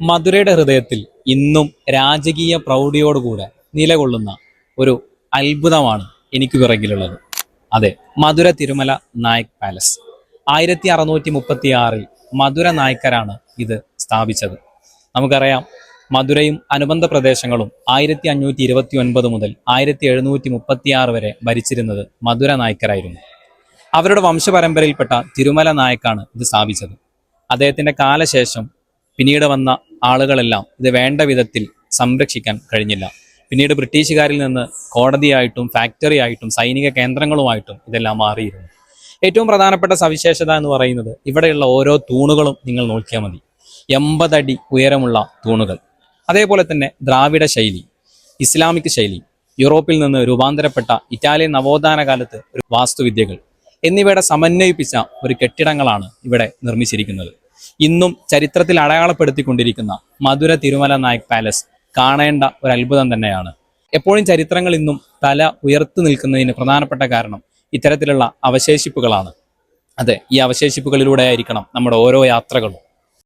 മധുരയുടെ ഹൃദയത്തിൽ ഇന്നും രാജകീയ പ്രൗഢിയോടുകൂടെ നിലകൊള്ളുന്ന ഒരു അത്ഭുതമാണ് എനിക്ക് പിറകിലുള്ളത്. അതെ, മധുര തിരുമല നായക് പാലസ്. 1636 മധുര നായ്ക്കരാണ് ഇത് സ്ഥാപിച്ചത്. നമുക്കറിയാം, മധുരയും അനുബന്ധ പ്രദേശങ്ങളും 1529 മുതൽ 1736 വരെ ഭരിച്ചിരുന്നത് മധുര നായ്ക്കരായിരുന്നു. അവരുടെ വംശപരമ്പരയിൽപ്പെട്ട തിരുമല നായക്കാണ് ഇത് സ്ഥാപിച്ചത്. അദ്ദേഹത്തിന്റെ കാലശേഷം പിന്നീട് വന്ന ആളുകളെല്ലാം ഇത് വേണ്ട വിധത്തിൽ സംരക്ഷിക്കാൻ കഴിഞ്ഞില്ല. പിന്നീട് ബ്രിട്ടീഷുകാരിൽ നിന്ന് കോടതിയായിട്ടും ഫാക്ടറി ആയിട്ടും സൈനിക കേന്ദ്രങ്ങളുമായിട്ടും ഇതെല്ലാം മാറിയിരുന്നു. ഏറ്റവും പ്രധാനപ്പെട്ട സവിശേഷത എന്ന് പറയുന്നത് ഇവിടെയുള്ള ഓരോ തൂണുകളും നിങ്ങൾ നോക്കിയാൽ മതി. 80 അടി ഉയരമുള്ള തൂണുകൾ. അതേപോലെ തന്നെ ദ്രാവിഡ ശൈലി, ഇസ്ലാമിക് ശൈലി, യൂറോപ്പിൽ നിന്ന് രൂപാന്തരപ്പെട്ട ഇറ്റാലിയൻ നവോത്ഥാന കാലത്ത് ഒരു വാസ്തുവിദ്യകൾ എന്നിവയുടെ സമന്വയിപ്പിച്ച ഒരു കെട്ടിടങ്ങളാണ് ഇവിടെ നിർമ്മിച്ചിരിക്കുന്നത്. ഇന്നും ചരിത്രത്തിൽ അടയാളപ്പെടുത്തിക്കൊണ്ടിരിക്കുന്ന മധുര തിരുമല നായക് പാലസ് കാണേണ്ട ഒരു അത്ഭുതം തന്നെയാണ്. എപ്പോഴും ചരിത്രങ്ങൾ ഇന്നും തല ഉയർത്തു നിൽക്കുന്നതിന് പ്രധാനപ്പെട്ട കാരണം ഇത്തരത്തിലുള്ള അവശേഷിപ്പുകളാണ്. അതെ, ഈ അവശേഷിപ്പുകളിലൂടെ ആയിരിക്കണം നമ്മുടെ ഓരോ യാത്രകളും.